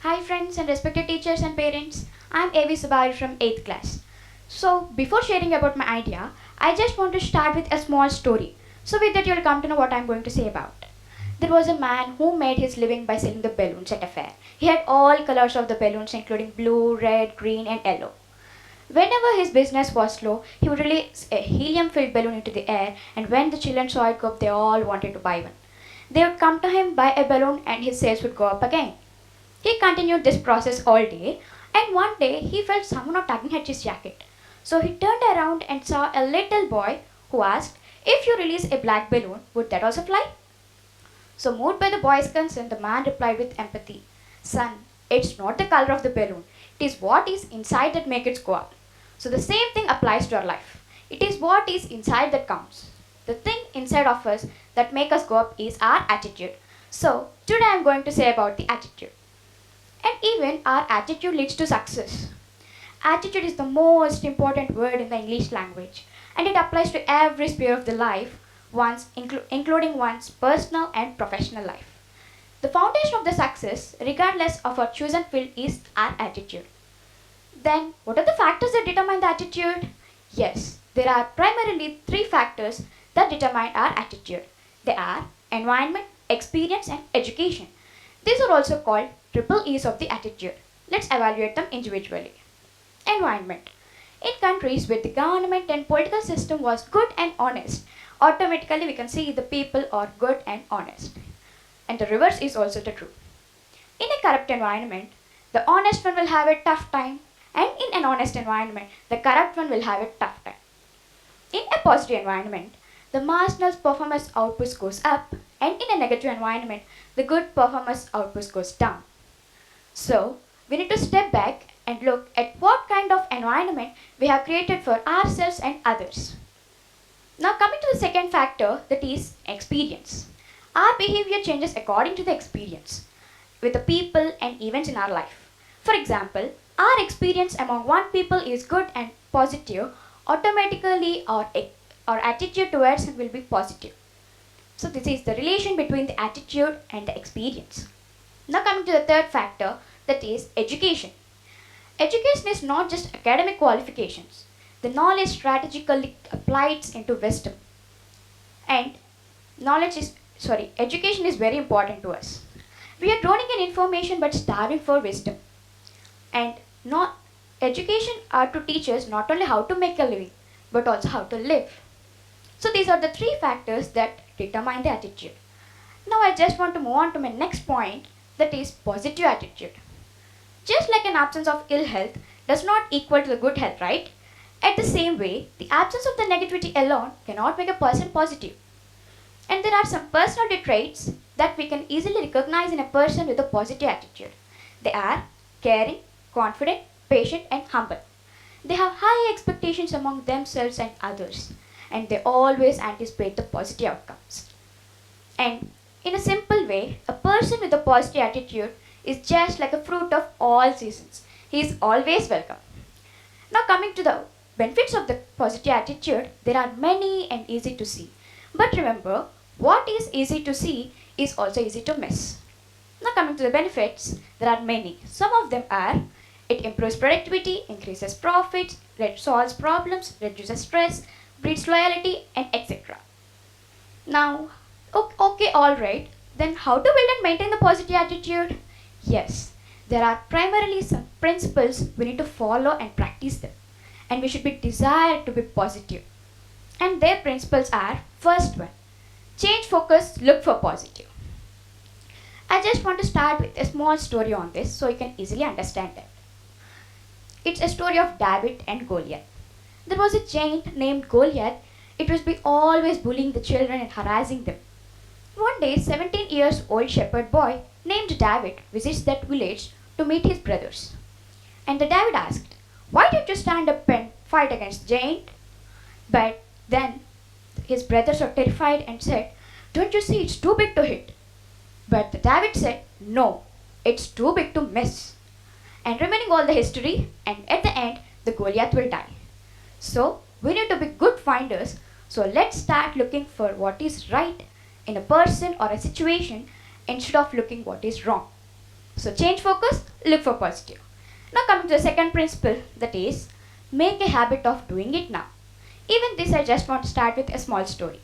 Hi friends and respected teachers and parents, I am Subhavari from 8th class. So before sharing about my idea, I just want to start with a small story. So with that you will come to know what I am going to say about. There was a man who made his living by selling the balloons at a fair. He had all colors of the balloons including blue, red, green and yellow. Whenever his business was slow, he would release a helium-filled balloon into the air, and when the children saw it go up, they all wanted to buy one. They would come to him, buy a balloon, and his sales would go up again. He continued this process all day, and one day he felt someone tugging at his jacket. So he turned around and saw a little boy who asked, "If you release a black balloon, would that also fly?" So moved by the boy's concern, the man replied with empathy, "Son, it's not the color of the balloon, it is what is inside that makes it go up." So the same thing applies to our life. It is what is inside that counts. The thing inside of us that makes us go up is our attitude. So today I am going to say about the attitude. And even our attitude leads to success. Attitude is the most important word in the English language, and it applies to every sphere of the life, including one's personal and professional life. The foundation of the success, regardless of our chosen field, is our attitude. Then, what are the factors that determine the attitude? Yes, there are primarily three factors that determine our attitude. They are environment, experience, and education. These are also called triple E's of the attitude. Let's evaluate them individually. Environment. In countries where the government and political system was good and honest, automatically we can see the people are good and honest. And the reverse is also the true. In a corrupt environment, the honest one will have a tough time, and in an honest environment, the corrupt one will have a tough time. In a positive environment, the marginal's performance output goes up, and in a negative environment, the good performance output goes down. So, we need to step back and look at what kind of environment we have created for ourselves and others. Now coming to the second factor, that is experience. Our behavior changes according to the experience with the people and events in our life. For example, our experience among one people is good and positive, automatically our attitude towards it will be positive. So this is the relation between the attitude and the experience. Now coming to the third factor, that is education. Education is not just academic qualifications. The knowledge strategically applied into wisdom. And education is very important to us. We are drowning in information but starving for wisdom. And not education are to teach us not only how to make a living, but also how to live. So these are the three factors that determine the attitude. Now I just want to move on to my next point, that is positive attitude. Just like an absence of ill health does not equal to the good health, right? At the same way, the absence of the negativity alone cannot make a person positive. And there are some personality traits that we can easily recognize in a person with a positive attitude. They are caring, confident, patient and humble. They have high expectations among themselves and others, and they always anticipate the positive outcomes. And in a simple way, a person with a positive attitude is just like a fruit of all seasons. He is always welcome. Now coming to the benefits of the positive attitude, there are many and easy to see. But remember, what is easy to see is also easy to miss. Now coming to the benefits, there are many. Some of them are, it improves productivity, increases profits, solves problems, reduces stress, breeds loyalty, and etc. Now, okay, alright. Then how to build and maintain the positive attitude? Yes, there are primarily some principles we need to follow and practice them. And we should be desired to be positive. And their principles are, first one, change focus, look for positive. I just want to start with a small story on this so you can easily understand that. It's a story of David and Goliath. There was a giant named Goliath. It was always bullying the children and harassing them. One day, 17 years old shepherd boy named David visits that village to meet his brothers. And the David asked, "Why don't you stand up and fight against the giant?" But then his brothers were terrified and said, "Don't you see it's too big to hit?" But the David said, "No, it's too big to miss." And remaining all the history, and at the end, the Goliath will die. So we need to be good finders. So let's start looking for what is right in a person or a situation instead of looking what is wrong. So change focus, look for positive. Now coming to the second principle, that is make a habit of doing it now. Even this I just want to start with a small story.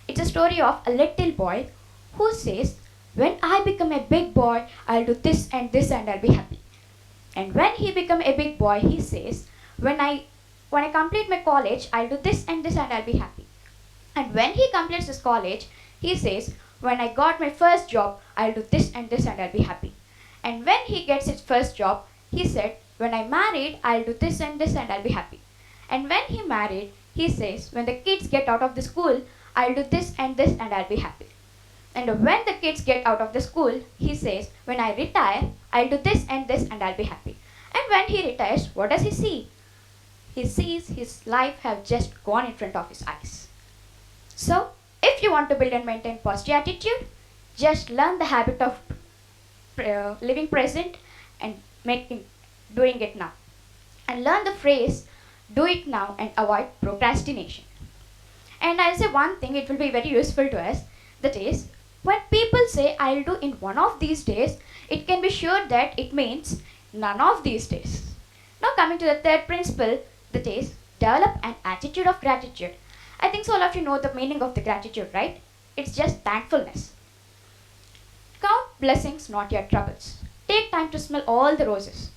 It's a story of a little boy who says, when I become a big boy, I'll do this and I'll be happy. And when he become a big boy, he says, when I complete my college, I'll do this and I'll be happy. And when he completes his college, he says, when I got my first job, I'll do this and I'll be happy. And when he gets his first job, he said, when I married, I'll do this and I'll be happy. And when he married, he says, when the kids get out of the school, I'll do this and I'll be happy. And when the kids get out of the school, he says, when I retire, I'll do this and I'll be happy. And when he retires, what does he see? He sees his life have just gone in front of his eyes. So, if you want to build and maintain positive attitude, just learn the habit of living present and doing it now. And learn the phrase, do it now and avoid procrastination. And I'll say one thing, it will be very useful to us, that is, when people say I'll do in one of these days, it can be sure that it means none of these days. Now coming to the third principle, that is, develop an attitude of gratitude. I think so all of you know the meaning of the gratitude, right? It's just thankfulness. Count blessings, not your troubles. Take time to smell all the roses.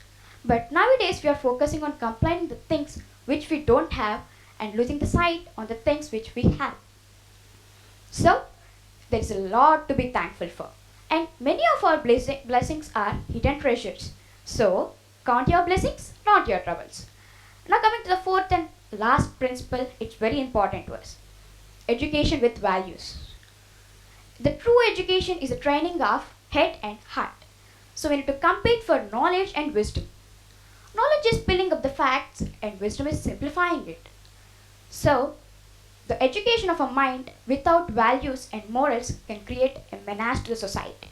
But nowadays we are focusing on complaining the things which we don't have and losing the sight on the things which we have. So, there is a lot to be thankful for. And many of our blessings are hidden treasures. So, count your blessings, not your troubles. Now coming to the fourth and last principle, it's very important to us. Education with values. The true education is a training of head and heart. So we need to compete for knowledge and wisdom. Knowledge is filling up the facts and wisdom is simplifying it. So, the education of a mind without values and morals can create a menace to the society.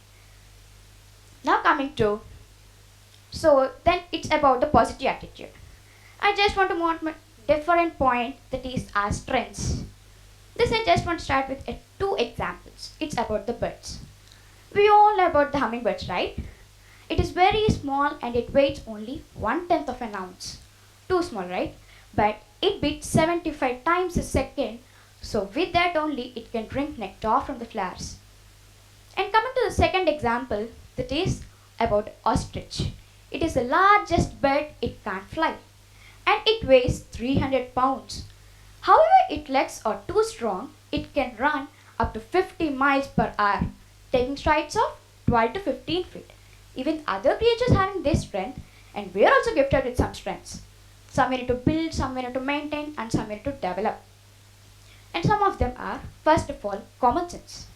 Now coming to, so then it's about the positive attitude. I just want to move on to a different point, that is our strengths. This I just want to start with two examples. It's about the birds. We all know about the hummingbirds, right? It is very small and it weighs only 1/10 of an ounce. Too small, right? But it beats 75 times a second, so with that only it can drink nectar from the flowers. And coming to the second example, that is about ostrich. It is the largest bird, it can't fly. And it weighs 300 pounds. However, its legs are too strong, it can run up to 50 miles per hour, taking strides of 12 to 15 feet. Even other creatures having this strength, and we are also gifted with some strengths. Some we need to build, some we need to maintain, and some we need to develop. And some of them are, first of all, common sense.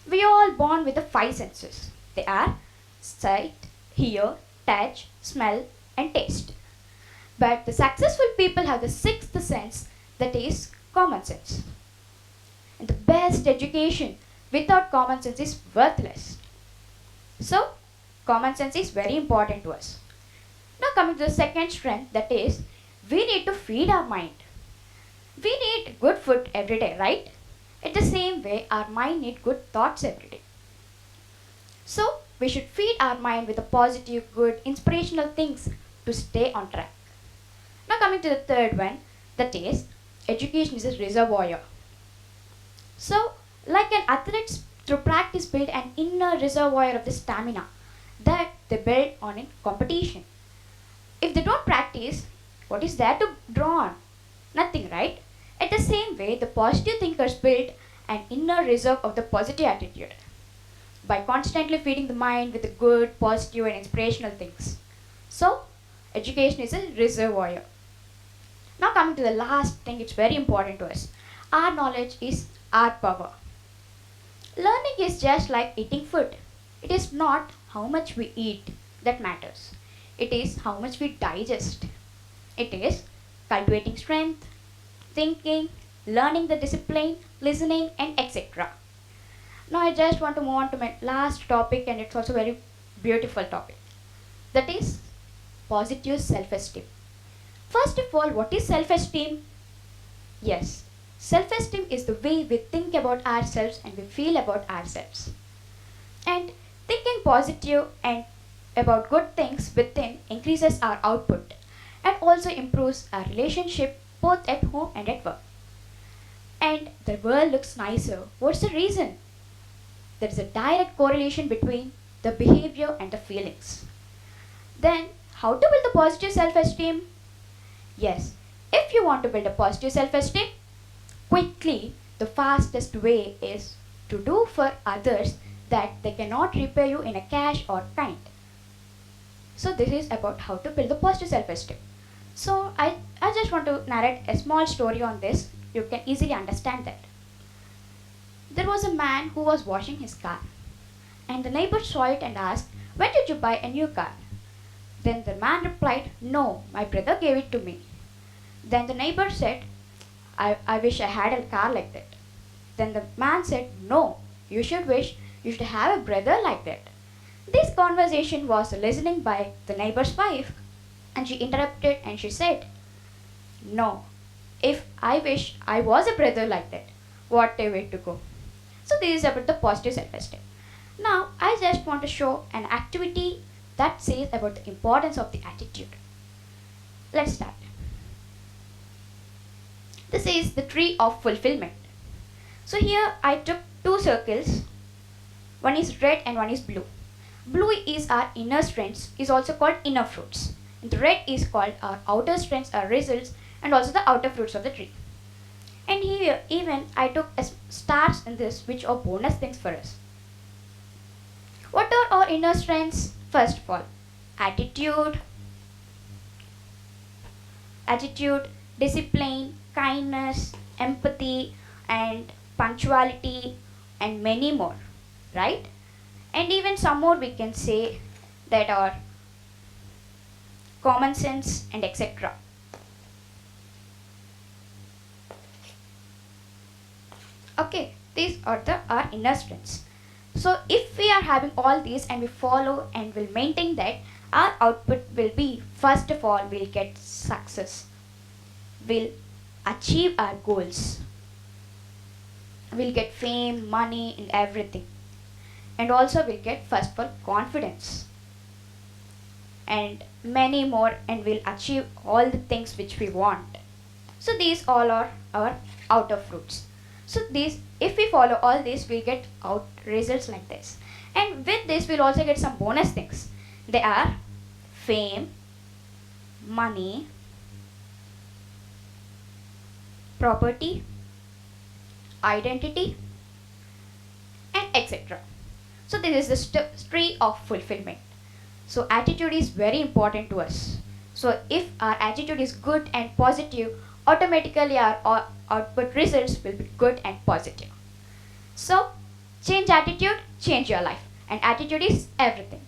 We are all born with the 5 senses. They are sight, hear, touch, smell, and taste. But the successful people have the 6th sense, that is common sense. And the best education without common sense is worthless. So, common sense is very important to us. Now coming to the second strength, that is, we need to feed our mind. We need good food every day, right? In the same way, our mind needs good thoughts every day. So, we should feed our mind with the positive, good, inspirational things to stay on track. Now coming to the third one, that is, education is a reservoir. So, like an athlete through practice build an inner reservoir of the stamina that they build on in competition. If they don't practice, what is there to draw on? Nothing, right? At the same way, the positive thinkers build an inner reserve of the positive attitude by constantly feeding the mind with the good, positive and inspirational things. So, education is a reservoir. Now coming to the last thing, it's very important to us. Our knowledge is our power. Learning is just like eating food. It is not how much we eat that matters. It is how much we digest. It is cultivating strength, thinking, learning the discipline, listening, and etc. Now I just want to move on to my last topic, and it's also a very beautiful topic. That is positive self-esteem. First of all, what is self-esteem? Yes, self-esteem is the way we think about ourselves and we feel about ourselves. And thinking positive and about good things within increases our output and also improves our relationship both at home and at work. And the world looks nicer. What's the reason? There is a direct correlation between the behavior and the feelings. Then, how to build a positive self esteem? Yes, if you want to build a positive self esteem, quickly, the fastest way is to do for others that they cannot repay you in a cash or kind. So, this is about how to build a positive self esteem. So, I just want to narrate a small story on this. You can easily understand that. There was a man who was washing his car, and the neighbor saw it and asked, "When did you buy a new car?" Then the man replied, "No, my brother gave it to me." Then the neighbor said, I wish I had a car like that." Then the man said, "No, you should wish you should have a brother like that." This conversation was listening by the neighbor's wife, and she interrupted and she said, "No, if I wish I was a brother like that, what a way to go." So this is about the positive self-esteem. Now I just want to show an activity that says about the importance of the attitude. Let's start. This is the tree of fulfillment. So here I took two circles. One is red and one is blue. Blue is our inner strengths, is also called inner fruits. And the red is called our outer strengths, our results, and also the outer fruits of the tree. And here even I took stars in this, which are bonus things for us. What are our inner strengths? First of all, attitude, discipline, kindness, empathy, and punctuality, and many more, right? And even some more we can say that are common sense and etc. Okay, these are our inner strengths. So if we are having all these and we follow and will maintain that, our output will be, first of all, we'll get success. We'll achieve our goals. We'll get fame, money, and everything. And also we'll get, first of all, confidence. And many more, and we'll achieve all the things which we want. So these all are our outer fruits. So these, if we follow all this, we'll get out results like this. And with this, we'll also get some bonus things. They are fame, money, property, identity, and etc. So this is the tree of fulfillment. So attitude is very important to us. So if our attitude is good and positive, automatically our output results will be good and positive. So change attitude, change your life. And attitude is everything.